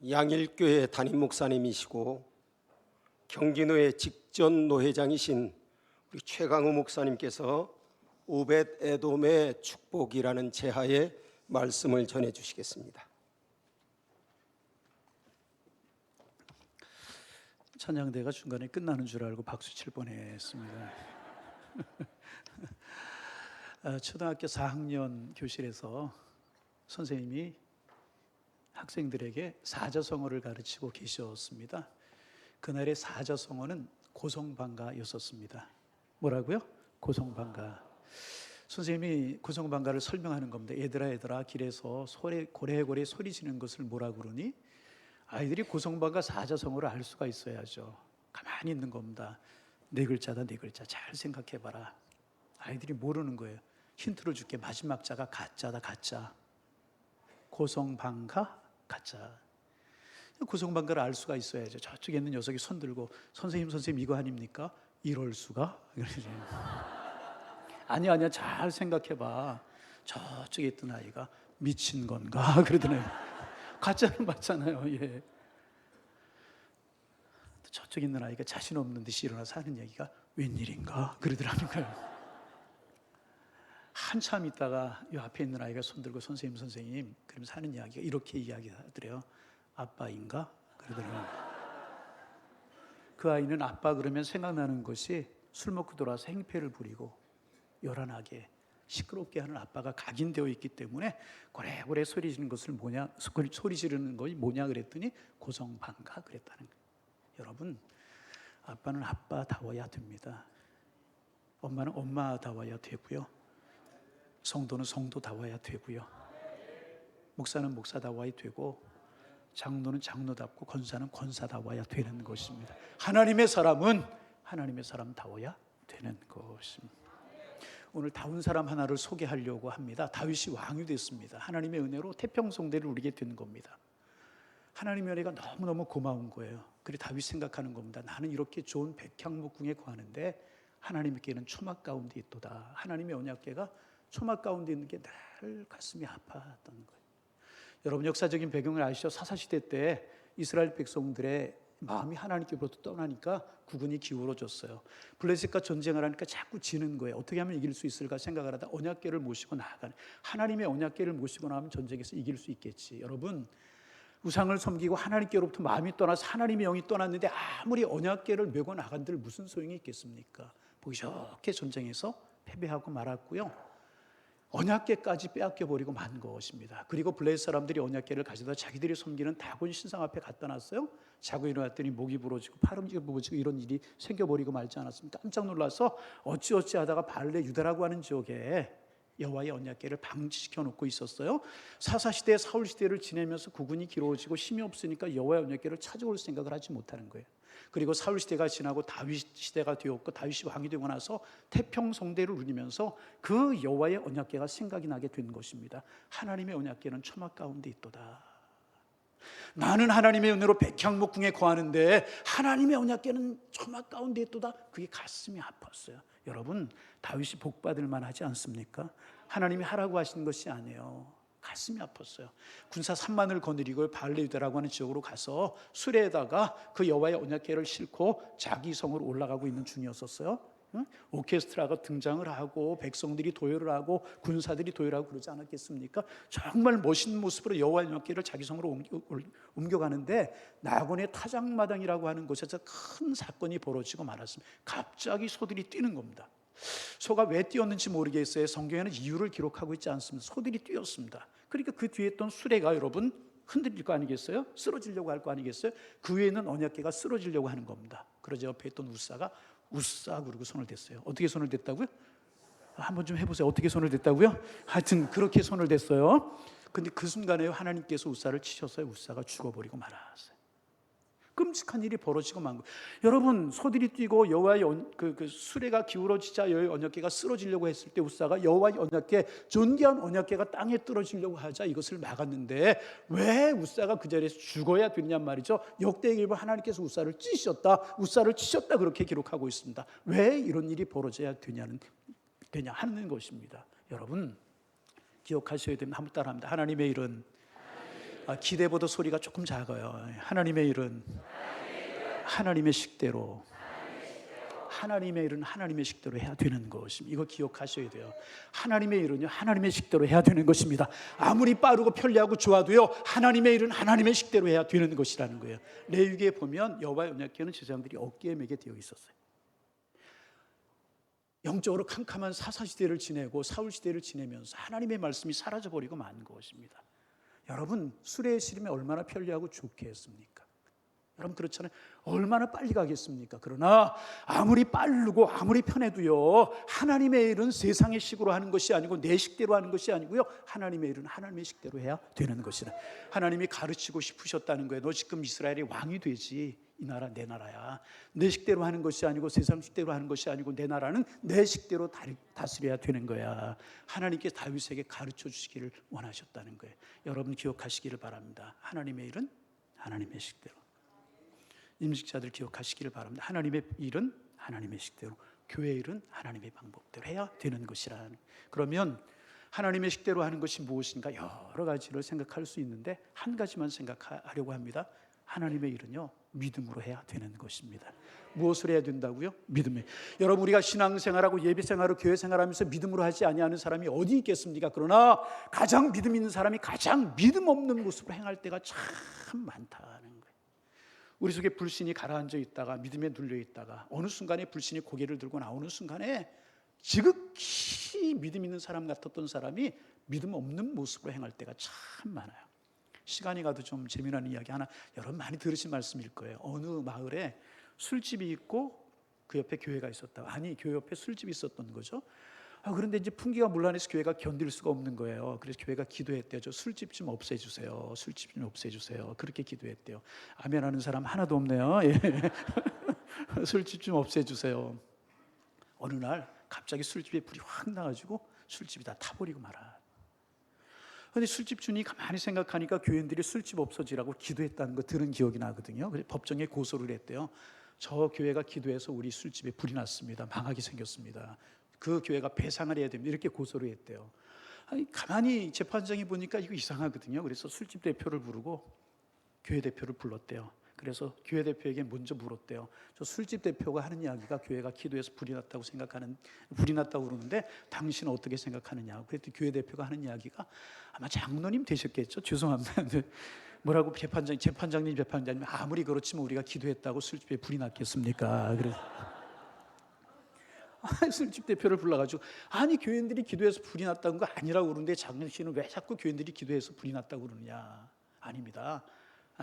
양일교회 담임 목사님이시고 경기노회 직전 노회장이신 우리 최강우 목사님께서 오벳 에돔의 축복이라는 제하의 말씀을 전해 주시겠습니다. 찬양대가 중간에 끝나는 줄 알고 박수 칠 뻔했습니다. 초등학교 4학년 교실에서 선생님이 학생들에게 사자성어를 가르치고 계셨습니다. 그날의 사자성어는 고성방가였었습니다. 뭐라고요? 고성방가. 선생님이 고성방가를 설명하는 겁니다. 얘들아 길에서 고래고래 소리 지는 것을 뭐라고 그러니? 아이들이 고성방가 사자성어를 알 수가 있어야죠. 가만히 있는 겁니다. 네 글자다, 네 글자. 잘 생각해봐라. 아이들이 모르는 거예요. 힌트를 줄게. 마지막 자가 가짜다, 가짜. 고성방가, 가짜. 고성방가를 알 수가 있어야죠. 저쪽에 있는 녀석이 손 들고 선생님 이거 아닙니까? 이럴 수가? 아니야 잘 생각해봐. 저쪽에 있던 아이가 미친 건가? 그러더니 가짜는 맞잖아요. 예. 저쪽에 있는 아이가 자신 없는 듯이 일어나서 하는 얘기가 웬일인가? 그러더라고요. 한참 있다가 이 앞에 있는 아이가 손 들고 선생님 그러면서 하는 이야기가 이렇게 이야기하더래요. 아빠인가? 그러더라고요. 그 아이는 아빠 그러면 생각나는 것이 술 먹고 돌아와서 행패를 부리고 요란하게 시끄럽게 하는 아빠가 각인되어 있기 때문에 고래고래 소리 지르는 것을 소리 지르는 것이 뭐냐 그랬더니 고성방가 그랬다는 거예요. 여러분, 아빠는 아빠다워야 됩니다. 엄마는 엄마다워야 되고요. 성도는 성도다워야 되고요. 목사는 목사다워야 되고 장로는 장로답고 권사는 권사다워야 되는 것입니다. 하나님의 사람은 하나님의 사람다워야 되는 것입니다. 오늘 다운 사람 하나를 소개하려고 합니다. 다윗이 왕이 됐습니다. 하나님의 은혜로 태평성대를 누리게 된 겁니다. 하나님의 은혜가 너무너무 고마운 거예요. 그래서 다윗 생각하는 겁니다. 나는 이렇게 좋은 백향목궁에 거하는데 하나님께는 초막 가운데 있도다. 하나님의 언약궤가 초막 가운데 있는 게 늘 가슴이 아팠던 거예요. 여러분 역사적인 배경을 아시죠? 사사시대 때 이스라엘 백성들의 마음이 하나님께로부터 떠나니까 국군이 기울어졌어요. 블레셋과 전쟁을 하니까 자꾸 지는 거예요. 어떻게 하면 이길 수 있을까 생각을 하다 언약궤를 모시고 나아가는, 하나님의 언약궤를 모시고 나면 전쟁에서 이길 수 있겠지. 여러분, 우상을 섬기고 하나님께로부터 마음이 떠나서 하나님의 영이 떠났는데 아무리 언약궤를 메고 나간들 무슨 소용이 있겠습니까? 보기 좋게 전쟁에서 패배하고 말았고요. 언약궤까지 빼앗겨버리고 만 것입니다. 그리고 블레셋 사람들이 언약궤를 가져다 자기들이 섬기는 다곤 신상 앞에 갖다 놨어요. 자고 일어났더니 목이 부러지고 팔꿈치가 부러지고 이런 일이 생겨버리고 말지 않았습니까? 깜짝 놀라서 어찌어찌 하다가 발레 유다라고 하는 지역에 여호와의 언약궤를 방치시켜 놓고 있었어요. 사사시대 사울시대를 지내면서 국군이 길어지고 힘이 없으니까 여호와의 언약궤를 찾아올 생각을 하지 못하는 거예요. 그리고 사울시대가 지나고 다윗시대가 되었고 다윗이 왕이 되고 나서 태평성대를 누리면서 그 여호와의 언약궤가 생각이 나게 된 것입니다. 하나님의 언약궤는 초막 가운데 있도다. 나는 하나님의 은혜로 백향목궁에 거하는데 하나님의 언약궤는 초막 가운데 있도다. 그게 가슴이 아팠어요. 여러분, 다윗이 복받을 만하지 않습니까? 하나님이 하라고 하신 것이 아니에요. 가슴이 아팠어요. 군사 3만을 거느리고 발레유다라고 하는 지역으로 가서 수레에다가 그 여호와의 언약궤를 싣고 자기 성으로 올라가고 있는 중이었었어요. 오케스트라가 등장을 하고 백성들이 도열을 하고 군사들이 도열하고 그러지 않았겠습니까? 정말 멋있는 모습으로 여호와의 언약궤를 자기 성으로 옮겨가는데 나곤의 타작마당이라고 하는 곳에서 큰 사건이 벌어지고 말았습니다. 갑자기 소들이 뛰는 겁니다. 소가 왜 뛰었는지 모르겠어요. 성경에는 이유를 기록하고 있지 않습니다. 소들이 뛰었습니다. 그러니까 그 뒤에 있던 수레가 여러분 흔들릴 거 아니겠어요? 쓰러지려고 할 거 아니겠어요? 그 위에 있는 언약궤가 쓰러지려고 하는 겁니다. 그러자 옆에 있던 우사가 우싸 그러고 손을 댔어요. 어떻게 손을 댔다고요? 한번 좀 해보세요. 어떻게 손을 댔다고요? 하여튼 그렇게 손을 댔어요. 근데 그 순간에 하나님께서 우사를 치셨어요. 우사가 죽어버리고 말았어요. 끔찍한 일이 벌어지고 만 거예요. 여러분, 소들이 뛰고 여호와의 그 수레가 기울어지자 여호와의 언약궤가 쓰러지려고 했을 때 우사가 여호와의 언약궤, 존귀한 언약궤가 땅에 떨어지려고 하자 이것을 막았는데 왜 우사가 그 자리에서 죽어야 됐냔 말이죠. 역대기에 하나님께서 우사를 치셨다 그렇게 기록하고 있습니다. 왜 이런 일이 벌어져야 되냐 하는 것입니다. 여러분 기억하셔야 됩니다. 한번 따라합니다. 하나님의 일은 기대보다 소리가 조금 작아요. 하나님의 일은 하나님의 식대로, 하나님의 일은 하나님의 식대로 해야 되는 것입니다. 이거 기억하셔야 돼요. 하나님의 일은요, 하나님의 식대로 해야 되는 것입니다. 아무리 빠르고 편리하고 좋아도요, 하나님의 일은 하나님의 식대로 해야 되는 것이라는 거예요. 레위기에 보면 여호와의 언약궤는 제사장들이 어깨에 매게 되어 있었어요. 영적으로 캄캄한 사사시대를 지내고 사울시대를 지내면서 하나님의 말씀이 사라져버리고 만 것입니다. 여러분, 수레에 실으면 얼마나 편리하고 좋게 했습니까? 여러분 그렇잖아요. 얼마나 빨리 가겠습니까? 그러나 아무리 빠르고 아무리 편해도요, 하나님의 일은 세상의 식으로 하는 것이 아니고 내 식대로 하는 것이 아니고요, 하나님의 일은 하나님의 식대로 해야 되는 것이라. 하나님이 가르치고 싶으셨다는 거예요. 너 지금 이스라엘의 왕이 되지. 이 나라 내 나라야. 내 식대로 하는 것이 아니고 세상 식대로 하는 것이 아니고 내 나라는 내 식대로 다스려야 되는 거야. 하나님께 다윗에게 가르쳐 주시기를 원하셨다는 거예요. 여러분 기억하시기를 바랍니다. 하나님의 일은 하나님의 식대로. 임직자들 기억하시기를 바랍니다. 하나님의 일은 하나님의 식대로, 교회 일은 하나님의 방법대로 해야 되는 것이라. 그러면 하나님의 식대로 하는 것이 무엇인가 여러 가지를 생각할 수 있는데 한 가지만 생각하려고 합니다. 하나님의 일은요, 믿음으로 해야 되는 것입니다. 무엇을 해야 된다고요? 믿음에. 여러분 우리가 신앙생활하고 예배생활하고 교회생활하면서 믿음으로 하지 아니하는 사람이 어디 있겠습니까? 그러나 가장 믿음 있는 사람이 가장 믿음 없는 모습으로 행할 때가 참 많다는 거예요. 우리 속에 불신이 가라앉아 있다가 믿음에 눌려 있다가 어느 순간에 불신이 고개를 들고 나오는 순간에 지극히 믿음 있는 사람 같았던 사람이 믿음 없는 모습으로 행할 때가 참 많아요. 시간이 가도 좀 재미나는 이야기 하나, 여러분 많이 들으신 말씀일 거예요. 어느 마을에 술집이 있고 그 옆에 교회가 있었다. 아니, 교회 옆에 술집이 있었던 거죠. 그런데 이제 풍기가 문란해서 교회가 견딜 수가 없는 거예요. 그래서 교회가 기도했대요. 저 술집 좀 없애주세요. 술집 좀 없애주세요. 그렇게 기도했대요. 아멘하는 사람 하나도 없네요. 예. 술집 좀 없애주세요. 어느 날 갑자기 술집에 불이 확 나가지고 술집이 다 타버리고 말아. 그런데 술집 주인이 가만히 생각하니까 교인들이 술집 없어지라고 기도했다는 거 들은 기억이 나거든요. 그래서 법정에 고소를 했대요. 저 교회가 기도해서 우리 술집에 불이 났습니다. 망하게 생겼습니다. 그 교회가 배상을 해야 됩니다. 이렇게 고소를 했대요. 아니, 가만히 재판장이 보니까 이거 이상하거든요. 그래서 술집 대표를 부르고 교회 대표를 불렀대요. 그래서 교회 대표에게 먼저 물었대요. 저 술집 대표가 하는 이야기가 교회가 기도해서 불이 났다고 그러는데 당신은 어떻게 생각하느냐. 그랬더니 교회 대표가 하는 이야기가 아마 장로님 되셨겠죠. 죄송합니다. 뭐라고 재판장님 아무리 그렇지만 우리가 기도했다고 술집에 불이 났겠습니까? 그래서 술집 대표를 불러가지고 아니 교인들이 기도해서 불이 났다는 거 아니라고 그러는데 장로님은 왜 자꾸 교인들이 기도해서 불이 났다고 그러느냐. 아닙니다.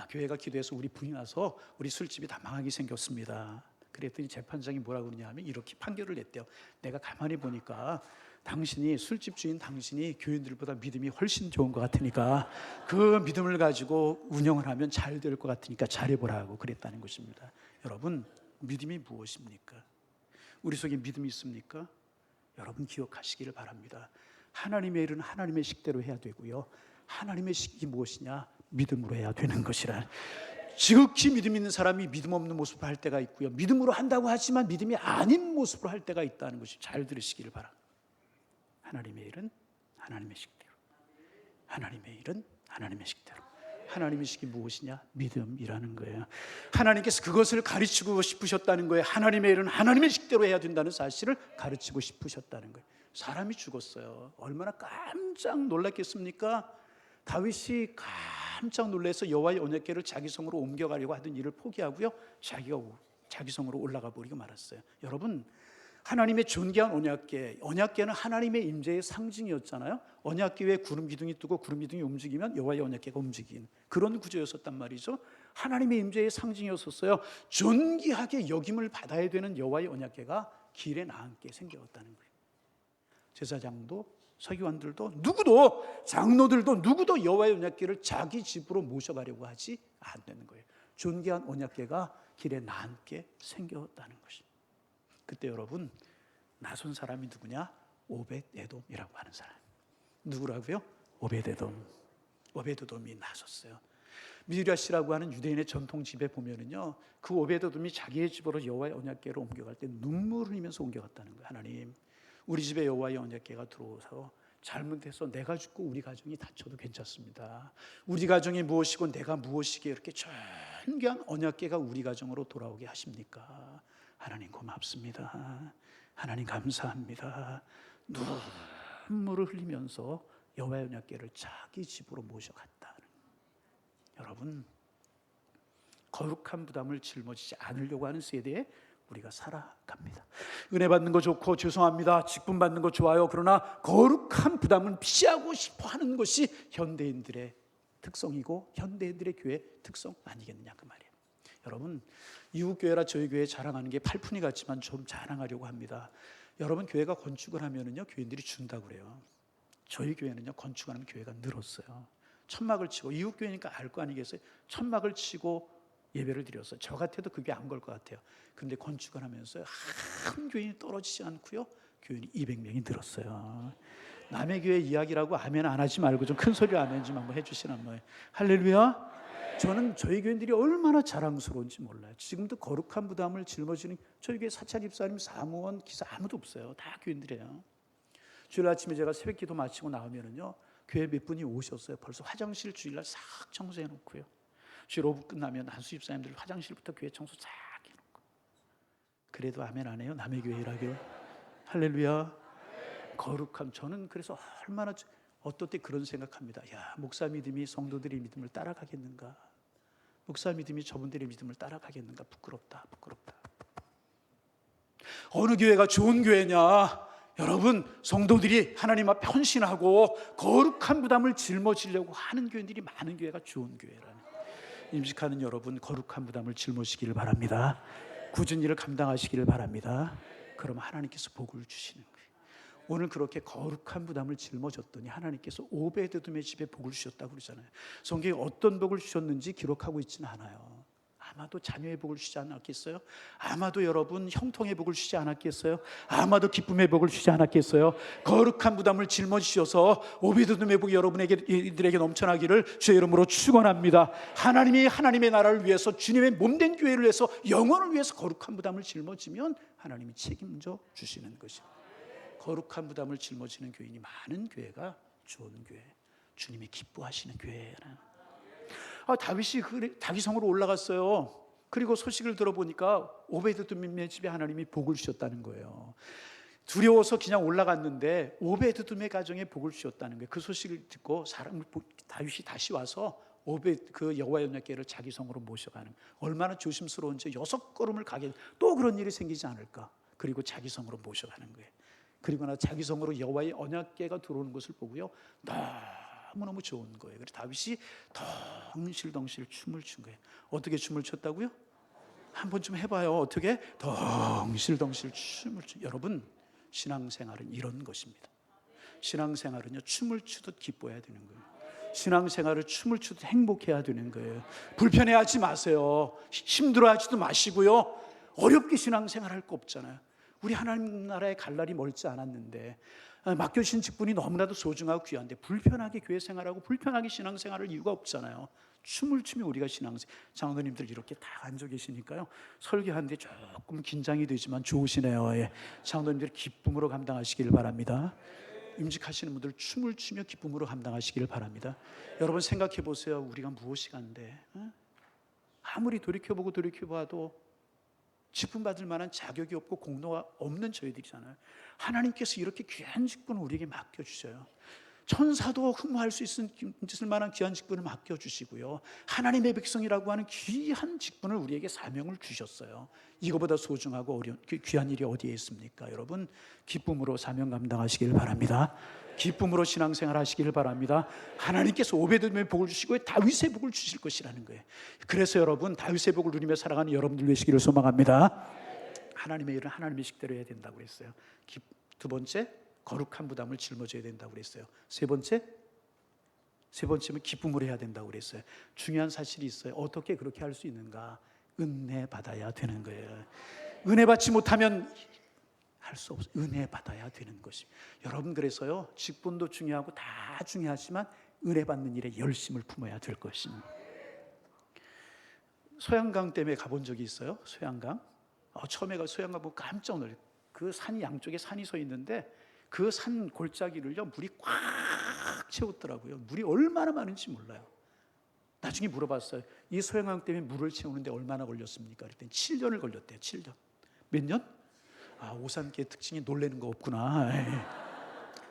교회가 기도해서 우리 불이 나서 우리 술집이 다 망하게 생겼습니다. 그랬더니 재판장이 뭐라고 그러냐 하면 이렇게 판결을 냈대요. 내가 가만히 보니까 당신이 술집 주인 당신이 교인들보다 믿음이 훨씬 좋은 것 같으니까 그 믿음을 가지고 운영을 하면 잘 될 것 같으니까 잘해보라고 그랬다는 것입니다. 여러분 믿음이 무엇입니까? 우리 속에 믿음이 있습니까? 여러분 기억하시기를 바랍니다. 하나님의 일은 하나님의 식대로 해야 되고요. 하나님의 식이 무엇이냐? 믿음으로 해야 되는 것이라. 지극히 믿음 있는 사람이 믿음 없는 모습으로 할 때가 있고요. 믿음으로 한다고 하지만 믿음이 아닌 모습으로 할 때가 있다는 것이 잘 들으시기를 바랍니다. 하나님의 일은 하나님의 식대로. 하나님의 일은 하나님의 식대로. 하나님의 식이 무엇이냐? 믿음이라는 거예요. 하나님께서 그것을 가르치고 싶으셨다는 거예요. 하나님의 일은 하나님의 식대로 해야 된다는 사실을 가르치고 싶으셨다는 거예요. 사람이 죽었어요. 얼마나 깜짝 놀랐겠습니까? 다윗이 깜짝 놀라서 여호와의 언약궤를 자기 성으로 옮겨가려고 하던 일을 포기하고요, 자기가 자기 성으로 올라가 버리고 말았어요. 여러분, 하나님의 존귀한 언약궤는 하나님의 임재의 상징이었잖아요. 언약궤 위에 구름 기둥이 뜨고 구름 기둥이 움직이면 여호와의 언약궤가 움직이는 그런 구조였었단 말이죠. 하나님의 임재의 상징이었었어요. 존귀하게 여김을 받아야 되는 여호와의 언약궤가 길에 나앉게 생겼다는 거예요. 제사장도 서기관들도 누구도 장로들도 누구도 여호와의 언약궤를 자기 집으로 모셔가려고 하지 않는 거예요. 존귀한 언약궤가 길에 나앉게 생겼다는 것입니다. 그때 여러분 나선 사람이 누구냐? 오벳에돔이라고 하는 사람. 누구라고요? 오벳에돔이 나섰어요. 미드라시라고 하는 유대인의 전통 집에 보면은요, 그 오벳에돔이 자기의 집으로 여호와의 언약궤를 옮겨갈 때 눈물을 흘리면서 옮겨갔다는 거예요. 하나님, 우리 집에 여호와의 언약궤가 들어오서 잘못해서 내가 죽고 우리 가정이 다쳐도 괜찮습니다. 우리 가정이 무엇이고 내가 무엇이기에 이렇게 존귀한 언약궤가 우리 가정으로 돌아오게 하십니까? 하나님 고맙습니다. 하나님 감사합니다. 눈물을 흘리면서 여호와의 언약궤를 자기 집으로 모셔갔다. 여러분, 거룩한 부담을 짊어지지 않으려고 하는 세대에 우리가 살아갑니다. 은혜 받는 거 좋고 죄송합니다, 직분 받는 거 좋아요. 그러나 거룩한 부담은 피하고 싶어 하는 것이 현대인들의 특성이고 현대인들의 교회 특성 아니겠느냐 그 말이에요. 여러분, 이웃 교회라 저희 교회 자랑하는 게 팔푼이 같지만 좀 자랑하려고 합니다. 여러분, 교회가 건축을 하면은요 교인들이 준다고 그래요. 저희 교회는요 건축하면 교회가 늘었어요. 천막을 치고, 이웃 교회니까 알 거 아니겠어요? 천막을 치고 예배를 드렸어요. 저 같아도 그게 안 걸 것 같아요. 근데 건축을 하면서 한 교인이 떨어지지 않고요 교인이 200명이 늘었어요. 남의 교회 이야기라고 아멘 안 하지 말고 좀 큰 소리로 아멘 좀 한번 해주시나 뭐예요. 할렐루야. 저는 저희 교인들이 얼마나 자랑스러운지 몰라요. 지금도 거룩한 부담을 짊어지는 저희 교회 사찰 집사님, 사무원, 기사 아무도 없어요. 다 교인들이에요. 주일 아침에 제가 새벽 기도 마치고 나오면은요 교회 몇 분이 오셨어요. 벌써 화장실 주일날 싹 청소해 놓고요. 주일 오후 끝나면 한수 집사님들 화장실부터 교회 청소 싹 해놓고. 그래도 아멘 안 해요? 남의 교회라기로. 할렐루야. 거룩함. 저는 그래서 얼마나 어떨 때 그런 생각합니다. 야, 목사 믿음이 성도들의 믿음을 따라가겠는가? 목사 믿음이 저분들의 믿음을 따라가겠는가? 부끄럽다. 어느 교회가 좋은 교회냐? 여러분, 성도들이 하나님 앞에 헌신하고 거룩한 부담을 짊어지려고 하는 교회들이 많은 교회가 좋은 교회라는. 임직하는 여러분, 거룩한 부담을 짊어지기를 바랍니다. 굳은 일을 감당하시기를 바랍니다. 그럼 하나님께서 복을 주시는 거예요. 오늘 그렇게 거룩한 부담을 짊어졌더니 하나님께서 오베드돔의 집에 복을 주셨다고 그러잖아요. 성경에 어떤 복을 주셨는지 기록하고 있지는 않아요. 아마도 자녀의 복을 주지 않았겠어요? 아마도 여러분 형통의 복을 주지 않았겠어요? 아마도 기쁨의 복을 주지 않았겠어요? 거룩한 부담을 짊어지셔서 오베드돔의 복이 여러분에게 넘쳐나기를 주의 이름으로 축원합니다. 하나님이 하나님의 나라를 위해서, 주님의 몸된 교회를 위해서, 영혼을 위해서 거룩한 부담을 жил어지면 하나님이 책임져 주시는 것입니다. 거룩한 부담을 짊어지는 교인이 많은 교회가 좋은 교회, 주님이 기뻐하시는 교회라는. 다윗이 다윗성으로 올라갔어요. 그리고 소식을 들어보니까 오베드돔의 집에 하나님이 복을 주셨다는 거예요. 두려워서 그냥 올라갔는데 오베드돔의 가정에 복을 주셨다는 거예요. 그 소식을 듣고 다윗이 다시 와서 그 여호와의 언약궤를 자기 성으로 모셔가는, 얼마나 조심스러운지 6걸음을 가게, 또 그런 일이 생기지 않을까. 그리고 자기 성으로 모셔가는 거예요. 그리고 나 자기 성으로 여호와의 언약궤가 들어오는 것을 보고요 너무너무 좋은 거예요. 그래서 다윗이 덩실덩실 춤을 춘 거예요. 어떻게 춤을 췄다고요? 한번 좀 해봐요. 어떻게? 덩실덩실 춤을 춘. 여러분, 신앙생활은 이런 것입니다. 신앙생활은요 춤을 추듯 기뻐해야 되는 거예요. 신앙생활을 춤을 추듯 행복해야 되는 거예요. 불편해하지 마세요. 힘들어하지도 마시고요. 어렵게 신앙생활할 거 없잖아요. 우리 하나님 나라의 갈 날이 멀지 않았는데, 맡겨주신 직분이 너무나도 소중하고 귀한데 불편하게 교회 생활하고 불편하게 신앙생활할 이유가 없잖아요. 춤을 추며 우리가 장로님들 이렇게 다 앉아 계시니까요 설교하는데 조금 긴장이 되지만 좋으시네요. 예. 장로님들 기쁨으로 감당하시길 바랍니다. 임직하시는 분들 춤을 추며 기쁨으로 감당하시길 바랍니다. 여러분 생각해 보세요. 우리가 무엇이 간데 아무리 돌이켜봐도 직분 받을 만한 자격이 없고 공로가 없는 저희들이잖아요. 하나님께서 이렇게 귀한 직분을 우리에게 맡겨주셔요. 천사도 흠모할 수 있을 만한 귀한 직분을 맡겨주시고요, 하나님의 백성이라고 하는 귀한 직분을 우리에게 사명을 주셨어요. 이거보다 소중하고 귀한 일이 어디에 있습니까? 여러분, 기쁨으로 사명 감당하시길 바랍니다. 기쁨으로 신앙생활 하시길 바랍니다. 하나님께서 오베돔의 복을 주시고 다윗의 복을 주실 것이라는 거예요. 그래서 여러분, 다윗의 복을 누리며 살아가는 여러분들 되시기를 소망합니다. 하나님의 일은 하나님의 식대로 해야 된다고 했어요. 두 번째, 거룩한 부담을 짊어져야 된다고 그랬어요. 세 번째는 기쁨으로 해야 된다고 그랬어요. 중요한 사실이 있어요. 어떻게 그렇게 할 수 있는가? 은혜 받아야 되는 거예요. 은혜 받지 못하면 할 수 없어요. 은혜 받아야 되는 것입니다. 여러분, 그래서요 직분도 중요하고 다 중요하지만 은혜 받는 일에 열심을 품어야 될 것입니다. 소양강 댐에 가본 적이 있어요. 소양강. 처음에 소양강 보고 깜짝 놀랐어요. 그 산이, 양쪽에 산이 서 있는데 그 산 골짜기를요 물이 꽉 채웠더라고요. 물이 얼마나 많은지 몰라요. 나중에 물어봤어요. 이 소양강 때문에 물을 채우는데 얼마나 걸렸습니까? 그랬더니 7년을 걸렸대요. 7년. 몇 년? 오산계의 특징이 놀라는 거 없구나.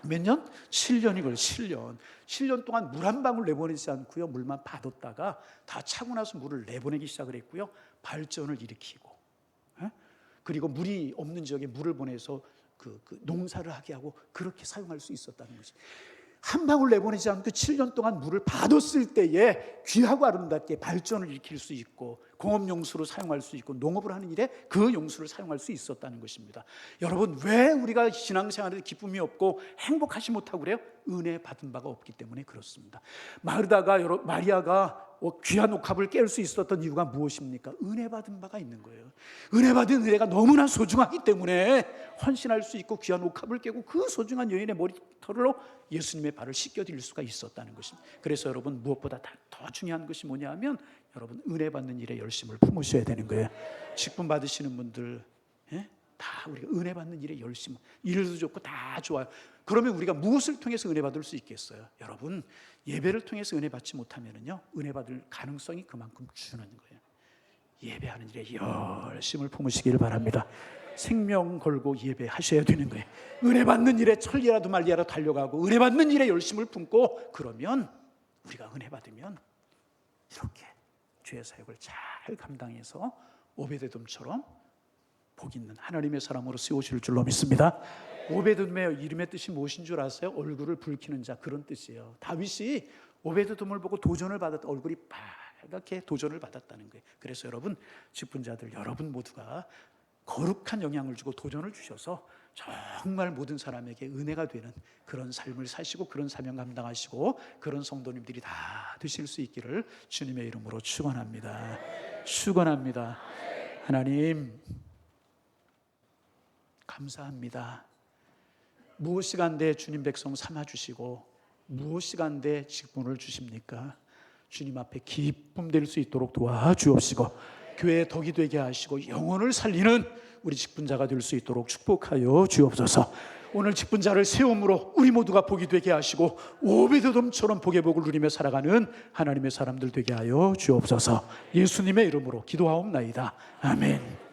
몇 년? 7년이 걸려. 7년. 7년 동안 물 한 방울 내보내지 않고요, 물만 받았다가 다 차고 나서 물을 내보내기 시작을 했고요, 발전을 일으키고, 그리고 물이 없는 지역에 물을 보내서 그 농사를 하게 하고 그렇게 사용할 수 있었다는 거지. 한 방울 내보내지 않고 7년 동안 물을 받았을 때에 귀하고 아름답게 발전을 일으킬 수 있고 공업용수로 사용할 수 있고 농업을 하는 일에 그 용수를 사용할 수 있었다는 것입니다. 여러분, 왜 우리가 신앙생활에 기쁨이 없고 행복하지 못하고 그래요? 은혜 받은 바가 없기 때문에 그렇습니다. 마리아가 귀한 옥합을 깰 수 있었던 이유가 무엇입니까? 은혜 받은 바가 있는 거예요. 은혜 받은 은혜가 너무나 소중하기 때문에 헌신할 수 있고 귀한 옥합을 깨고 그 소중한 여인의 머리털로 예수님의 발을 씻겨드릴 수가 있었다는 것입니다. 그래서 여러분, 무엇보다 더 중요한 것이 뭐냐 하면 여러분, 은혜 받는 일에 열심을 품으셔야 되는 거예요. 직분 받으시는 분들, 다 우리가 은혜 받는 일에 열심, 일도 좋고 다 좋아요. 그러면 우리가 무엇을 통해서 은혜 받을 수 있겠어요? 여러분, 예배를 통해서 은혜 받지 못하면요, 은혜 받을 가능성이 그만큼 주는 거예요. 예배하는 일에 열심을 품으시기를 바랍니다. 생명 걸고 예배하셔야 되는 거예요. 은혜 받는 일에 천리라도 말리라도 달려가고 은혜 받는 일에 열심을 품고, 그러면 우리가 은혜 받으면 이렇게 주의 사역을 잘 감당해서 오베데돔처럼 복 있는 하나님의 사람으로 세우실 줄로 믿습니다. 오베데돔의 이름의 뜻이 무엇인 줄 아세요? 얼굴을 붉히는 자, 그런 뜻이에요. 다윗이 오베데돔을 보고 도전을 받았다. 얼굴이 빨갛게 도전을 받았다는 거예요. 그래서 여러분, 직분자들 여러분 모두가 거룩한 영향을 주고 도전을 주셔서 정말 모든 사람에게 은혜가 되는 그런 삶을 사시고 그런 사명 감당하시고 그런 성도님들이 다 되실 수 있기를 주님의 이름으로 축원합니다. 축원합니다. 하나님, 감사합니다. 무엇이 간데 주님 백성 삼아주시고 무엇이 간데 직분을 주십니까? 주님 앞에 기쁨 될 수 있도록 도와주옵시고 교회의 덕이 되게 하시고 영혼을 살리는 우리 직분자가 될 수 있도록 축복하여 주옵소서. 오늘 직분자를 세움으로 우리 모두가 복이 되게 하시고 오베데돔처럼 복의 복을 누리며 살아가는 하나님의 사람들 되게 하여 주옵소서. 예수님의 이름으로 기도하옵나이다. 아멘.